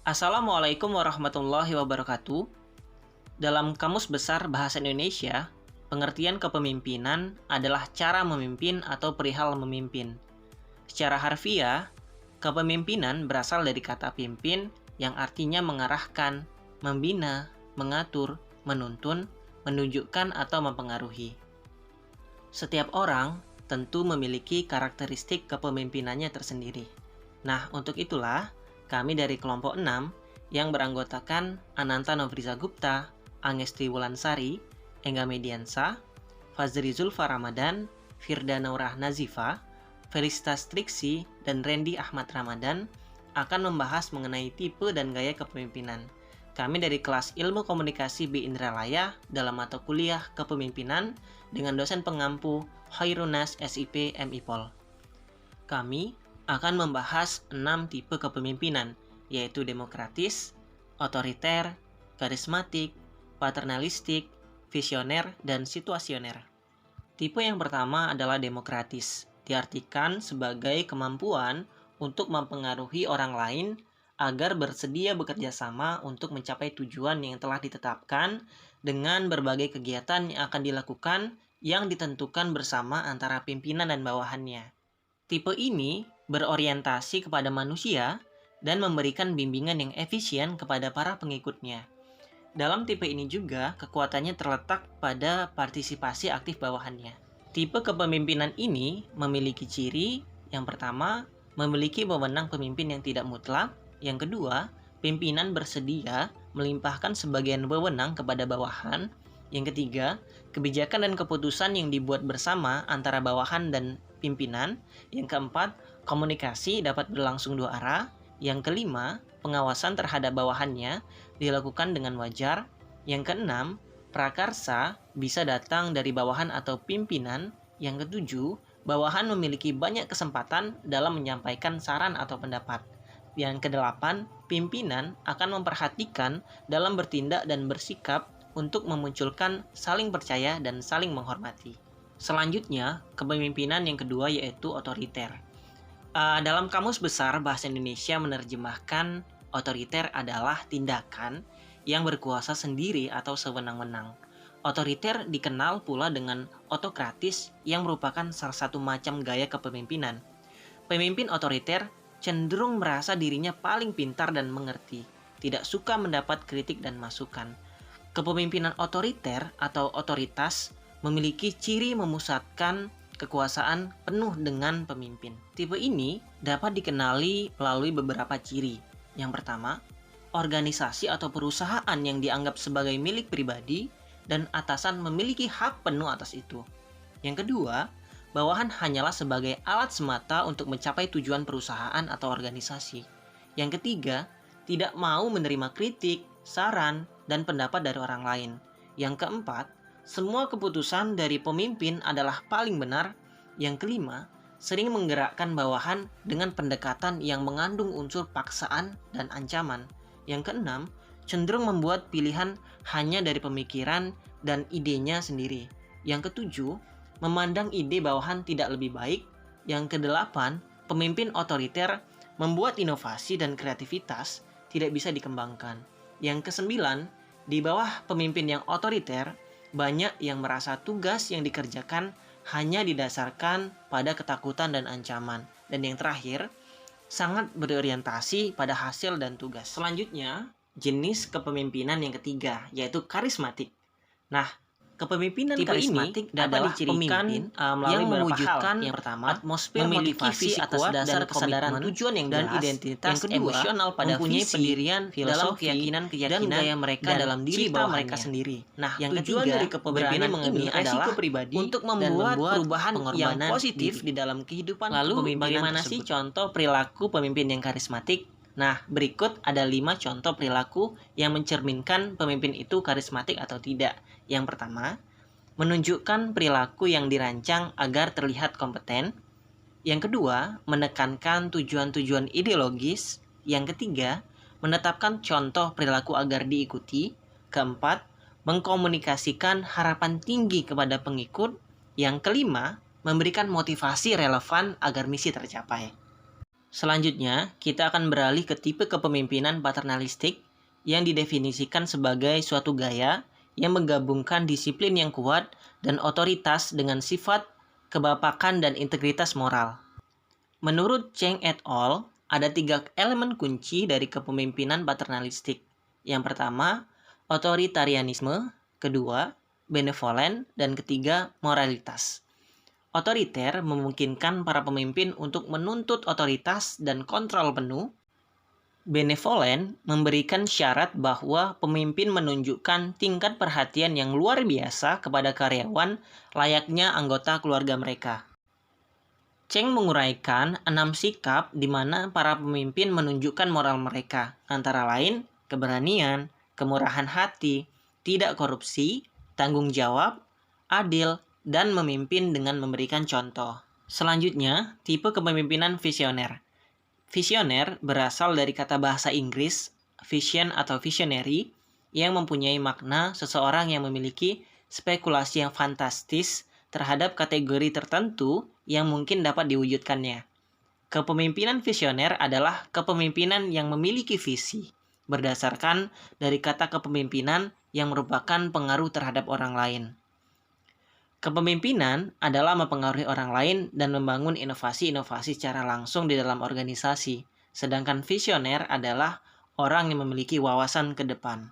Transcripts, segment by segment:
Assalamualaikum warahmatullahi wabarakatuh. Dalam Kamus Besar Bahasa Indonesia, pengertian kepemimpinan adalah cara memimpin atau perihal memimpin. Secara harfiah, kepemimpinan berasal dari kata pimpin yang artinya mengarahkan, membina, mengatur, menuntun, menunjukkan atau mempengaruhi. Setiap orang tentu memiliki karakteristik kepemimpinannya tersendiri. Nah, untuk itulah kami dari kelompok 6 yang beranggotakan Ananta Novriza Gupta, Angestri Wulansari, Engga Mediansa, Fazri Zulfa Ramadan, Firda Naurah Nazifa, Felicitas Triksi, dan Randy Ahmad Ramadan akan membahas mengenai tipe dan gaya kepemimpinan. Kami dari kelas Ilmu Komunikasi B Indralaya dalam mata kuliah Kepemimpinan dengan dosen pengampu Khairunas SIP MIPOL. Kami akan membahas 6 tipe kepemimpinan, yaitu demokratis, otoriter, karismatik, paternalistik, visioner, dan situasioner. Tipe yang pertama adalah demokratis, diartikan sebagai kemampuan untuk mempengaruhi orang lain agar bersedia bekerja sama untuk mencapai tujuan yang telah ditetapkan dengan berbagai kegiatan yang akan dilakukan yang ditentukan bersama antara pimpinan dan bawahannya. Tipe ini berorientasi kepada manusia dan memberikan bimbingan yang efisien kepada para pengikutnya. Dalam tipe ini juga, kekuatannya terletak pada partisipasi aktif bawahannya. Tipe kepemimpinan ini memiliki ciri, yang pertama, memiliki wewenang pemimpin yang tidak mutlak. Yang kedua, pimpinan bersedia melimpahkan sebagian wewenang kepada bawahan. Yang ketiga, kebijakan dan keputusan yang dibuat bersama antara bawahan dan pimpinan. Yang keempat, komunikasi dapat berlangsung dua arah. Yang kelima, pengawasan terhadap bawahannya dilakukan dengan wajar. Yang keenam, prakarsa bisa datang dari bawahan atau pimpinan. Yang ketujuh, bawahan memiliki banyak kesempatan dalam menyampaikan saran atau pendapat. Yang kedelapan, pimpinan akan memperhatikan dalam bertindak dan bersikap untuk memunculkan saling percaya dan saling menghormati. Selanjutnya, kepemimpinan yang kedua yaitu otoriter. Dalam Kamus Besar Bahasa Indonesia menerjemahkan otoriter adalah tindakan yang berkuasa sendiri atau sewenang-wenang. Otoriter dikenal pula dengan otokratis yang merupakan salah satu macam gaya kepemimpinan. Pemimpin otoriter cenderung merasa dirinya paling pintar dan mengerti, tidak suka mendapat kritik dan masukan. Kepemimpinan otoriter atau otoritas memiliki ciri memusatkan kekuasaan penuh dengan pemimpin. Tipe ini dapat dikenali melalui beberapa ciri. Yang pertama, organisasi atau perusahaan yang dianggap sebagai milik pribadi dan atasan memiliki hak penuh atas itu. Yang kedua, bawahan hanyalah sebagai alat semata untuk mencapai tujuan perusahaan atau organisasi. Yang ketiga, tidak mau menerima kritik, saran, dan pendapat dari orang lain. Yang keempat, semua keputusan dari pemimpin adalah paling benar. Yang kelima, sering menggerakkan bawahan dengan pendekatan yang mengandung unsur paksaan dan ancaman. Yang keenam, cenderung membuat pilihan hanya dari pemikiran dan idenya sendiri. Yang ketujuh, memandang ide bawahan tidak lebih baik. Yang kedelapan, pemimpin otoriter membuat inovasi dan kreativitas tidak bisa dikembangkan. Yang kesembilan, di bawah pemimpin yang otoriter, banyak yang merasa tugas yang dikerjakan hanya didasarkan pada ketakutan dan ancaman. Dan yang terakhir, sangat berorientasi pada hasil dan tugas. Selanjutnya, jenis kepemimpinan yang ketiga, yaitu karismatik. Nah, kepemimpinan tipe karismatik ini dapat dicirikan melalui yang mewujudkan yang pertama, atmosfer motivasi atas dasar kesadaran tujuan yang dan identitas yang kedua, emosional pada mempunyai visi, pendirian dalam keyakinan dan gaya mereka dalam diri mereka sendiri. Nah, yang tujuan dari kepemimpinan ini adalah pribadi untuk membuat perubahan yang positif di dalam kehidupan. Lalu, bagaimana sih contoh perilaku pemimpin yang karismatik? Nah, berikut ada 5 contoh perilaku yang mencerminkan pemimpin itu karismatik atau tidak. Yang pertama, menunjukkan perilaku yang dirancang agar terlihat kompeten. Yang kedua, menekankan tujuan-tujuan ideologis. Yang ketiga, menetapkan contoh perilaku agar diikuti. Keempat, mengkomunikasikan harapan tinggi kepada pengikut. Yang kelima, memberikan motivasi relevan agar misi tercapai. Selanjutnya, kita akan beralih ke tipe kepemimpinan paternalistik yang didefinisikan sebagai suatu gaya yang menggabungkan disiplin yang kuat dan otoritas dengan sifat kebapakan dan integritas moral. Menurut Cheng et al., ada 3 elemen kunci dari kepemimpinan paternalistik. Yang pertama, otoritarianisme, kedua, benevolen, dan ketiga, moralitas. Otoriter memungkinkan para pemimpin untuk menuntut otoritas dan kontrol penuh. Benevolen memberikan syarat bahwa pemimpin menunjukkan tingkat perhatian yang luar biasa kepada karyawan layaknya anggota keluarga mereka. Cheng menguraikan 6 sikap di mana para pemimpin menunjukkan moral mereka, antara lain keberanian, kemurahan hati, tidak korupsi, tanggung jawab, adil, dan memimpin dengan memberikan contoh. Selanjutnya, tipe kepemimpinan visioner. Visioner berasal dari kata bahasa Inggris vision atau visionary yang mempunyai makna seseorang yang memiliki spekulasi yang fantastis terhadap kategori tertentu yang mungkin dapat diwujudkannya. Kepemimpinan visioner adalah kepemimpinan yang memiliki visi, berdasarkan dari kata kepemimpinan yang merupakan pengaruh terhadap orang lain. Kepemimpinan adalah mempengaruhi orang lain dan membangun inovasi-inovasi secara langsung di dalam organisasi, sedangkan visioner adalah orang yang memiliki wawasan ke depan.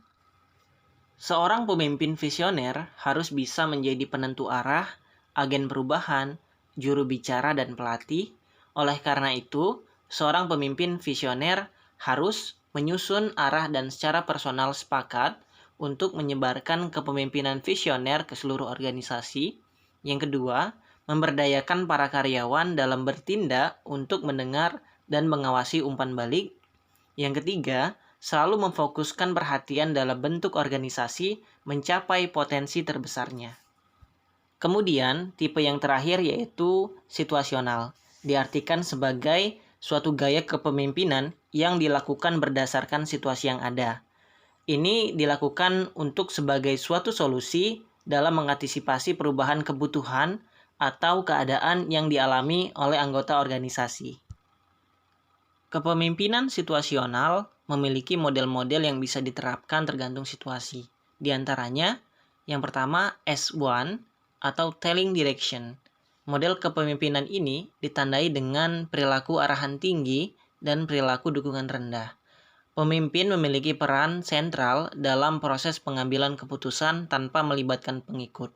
Seorang pemimpin visioner harus bisa menjadi penentu arah, agen perubahan, juru bicara, dan pelatih. Oleh karena itu, seorang pemimpin visioner harus menyusun arah dan secara personal sepakat untuk menyebarkan kepemimpinan visioner ke seluruh organisasi. Yang kedua, memberdayakan para karyawan dalam bertindak untuk mendengar dan mengawasi umpan balik. Yang ketiga, selalu memfokuskan perhatian dalam bentuk organisasi mencapai potensi terbesarnya. Kemudian, tipe yang terakhir yaitu situasional, diartikan sebagai suatu gaya kepemimpinan yang dilakukan berdasarkan situasi yang ada. Ini dilakukan untuk sebagai suatu solusi dalam mengantisipasi perubahan kebutuhan atau keadaan yang dialami oleh anggota organisasi. Kepemimpinan situasional memiliki model-model yang bisa diterapkan tergantung situasi. Di antaranya, yang pertama S1 atau telling direction. Model kepemimpinan ini ditandai dengan perilaku arahan tinggi dan perilaku dukungan rendah. Pemimpin memiliki peran sentral dalam proses pengambilan keputusan tanpa melibatkan pengikut.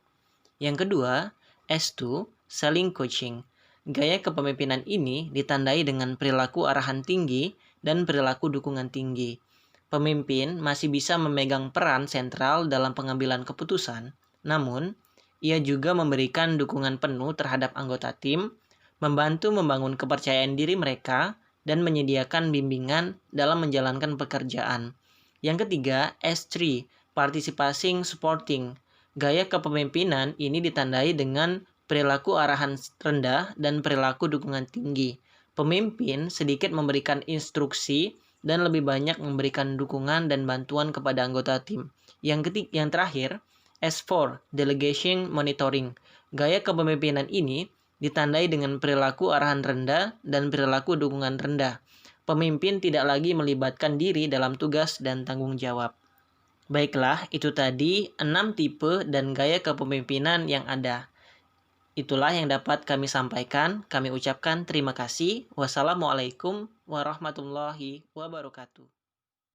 Yang kedua, S2, selling coaching. Gaya kepemimpinan ini ditandai dengan perilaku arahan tinggi dan perilaku dukungan tinggi. Pemimpin masih bisa memegang peran sentral dalam pengambilan keputusan, namun ia juga memberikan dukungan penuh terhadap anggota tim, membantu membangun kepercayaan diri mereka, dan menyediakan bimbingan dalam menjalankan pekerjaan. Yang ketiga, S3, participating supporting. Gaya kepemimpinan ini ditandai dengan perilaku arahan rendah dan perilaku dukungan tinggi. Pemimpin sedikit memberikan instruksi dan lebih banyak memberikan dukungan dan bantuan kepada anggota tim. Yang terakhir, S4, delegation monitoring. Gaya kepemimpinan ini ditandai dengan perilaku arahan rendah dan perilaku dukungan rendah. Pemimpin tidak lagi melibatkan diri dalam tugas dan tanggung jawab. Baiklah, itu tadi 6 tipe dan gaya kepemimpinan yang ada. Itulah yang dapat kami sampaikan. Kami ucapkan terima kasih. Wassalamualaikum warahmatullahi wabarakatuh.